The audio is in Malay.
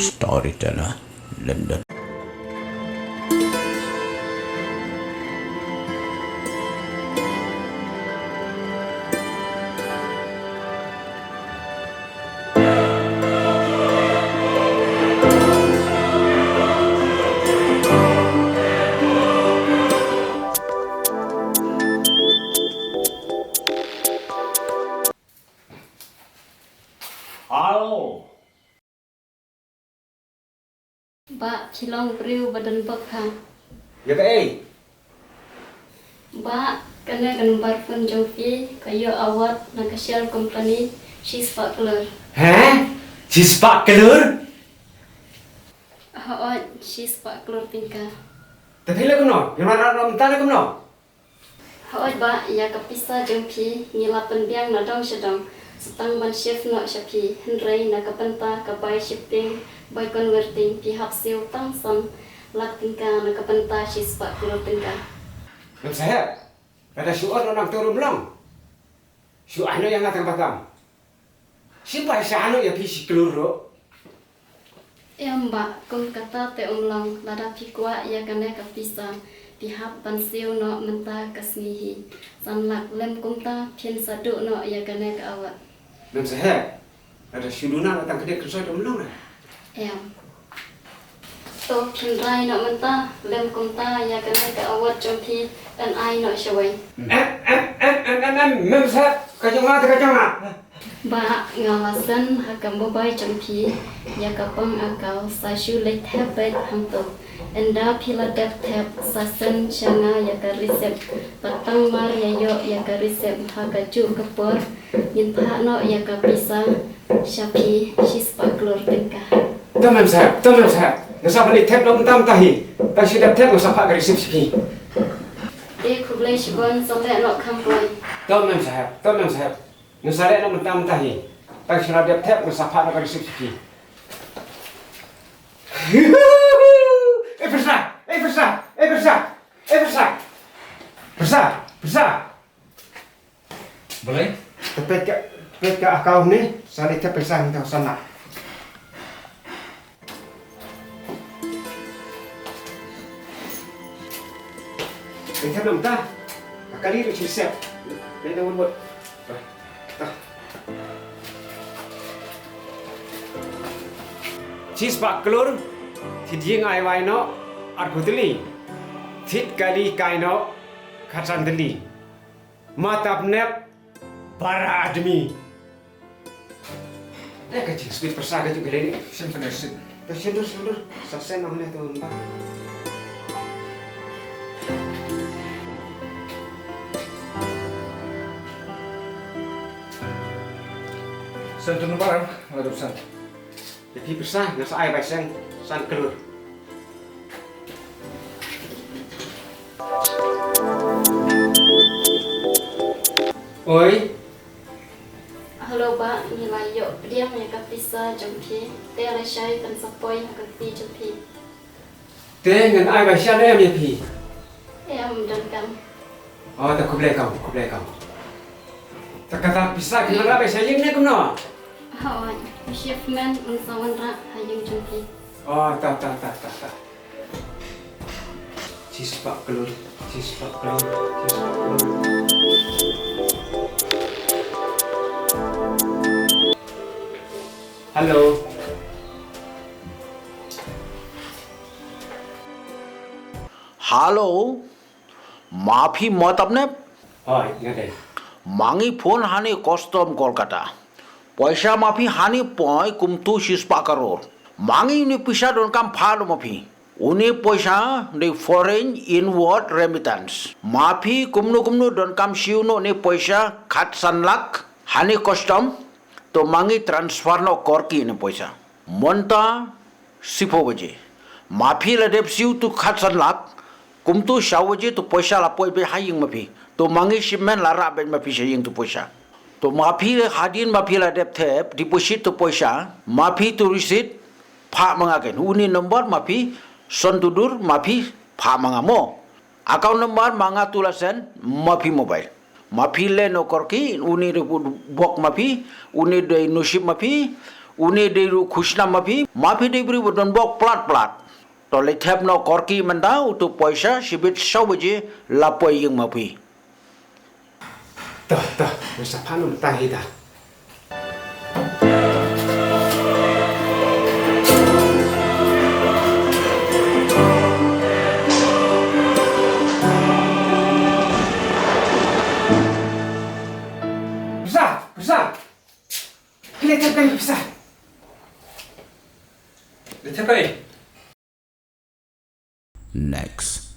Storyteller, London. Halo. Ba Chilong Priu Badan Bakha. Ya cái Ba Kana Ganbar Pun Jongpi Kayo Awat Nakashell Company She's Pakler. hả? Chị Sparkler. Haot She's Pakler Tingka. Tapi lah kuno, yang mana orang minta lah kuno. Haot ba ya kapisa Jongpi Ngilapan Biang Nadong Sedong Setang Ban Chef No Shapi Henry Nakapenta Kabai Shipping By Converting Pihak Siu Tang Son Lak Tingka Nakapenta She's Pakler Tingka. Dan saya, pada suat orang turun belum. Suat yang ngatang batang. Siapa sana ya pisi keluru. Ya mbak, kung kata te umlang lada pikwa ya kane kapisa pihak pansiu no menta kasngihi sanlak lem kungta pian sadu no ya kane ka awat. Dan saya, ada suduna datang ke dia kerja belum lah. Ya. To pian rai no menta lem kungta ya kane ka awat jompi dan ai no shawai. Mem saya, kacang ah. Ba ngawasan hakam bobai jompi ya kapang akau sasu lek tebet hantu. Enda pila dep tep sasen shanga ya ka resep patang mar ya yo ya ka resep hagaju kapor yin pha no ya ka pisa shapi shispa klor tingka. Mem saya. Nasa balik tap lo mentam tahi. Tak sudah tap nasa pak garis sip. E kublai shibon sampai no kamboy. Mem saya. Nasa lek lo mentam tahi. Tak sudah tap nasa pak garis sip. Besar. Boleh? Tepet ke akau ni, saya tepet besar kita sana. Kita belum dah. Kali ini siap. Kita dah buat. Cheese pak kelur, tidjing ai wai no, arbuteli, tid kali kai no, kacandeli, matap nep, para admi. Kecil speed persaga juga ini. Sebenarnya sih. Sudah, selesai namanya tuh mbak. Sentuh barang, nggak ada urusan. Jadi persah, nggak saya pasang san kelur. Oi, Halo ba nilai yo diam ya ka pisa jompi te ala shai kan sapoi ka pi jompi. teh ngan ai pasang em ya pi. Em dan kam. Oh, tak kublai kau. Tak kata pisah kita apa saya ni kuno. Haot chef man unsawan ra hayung jompi. Oh, tak. Cheese pak kelur. Halo. Halo, माफी मत अपने Oh, nggak मांगी फोन हानि कस्टम कोलकाता पैसा माफी हानि पॉय कुमतु शिस्पा करोर मांगी उन्हें पिसा दोन काम फाल माफी उन्हें पैसा ने फॉरेन इनवर्ड रेमिटेंस माफी कुमनु दोन काम शिवनो ने पैसा खात सनलाक हानि कस्टम तो मांगी ट्रांसफर नो करकी ने पैसा monta sipo waje mafi la dep siu tu khat san lak kum tu shaw waje tu poisa la poi be haying mafi to mangi shipment la ra ben mafi shaying tu poisa to mafi hadin mafi la dep thep deposit tu poisa mafi tu receipt pha manga ken uni number mafi son tudur mafi pha manga mo account number manga tulasen mafi mobile mafi le no korki uni bok mafi uni de nuship mafi Uni deru khusna mafi debri bodon bok plat. Tole thep no korki manda utu poisa sibit sawaje lapoi yung mafi. Tuh, masa panum tahi dah. Besar. Lihat kan besar. Lihat apa? Next.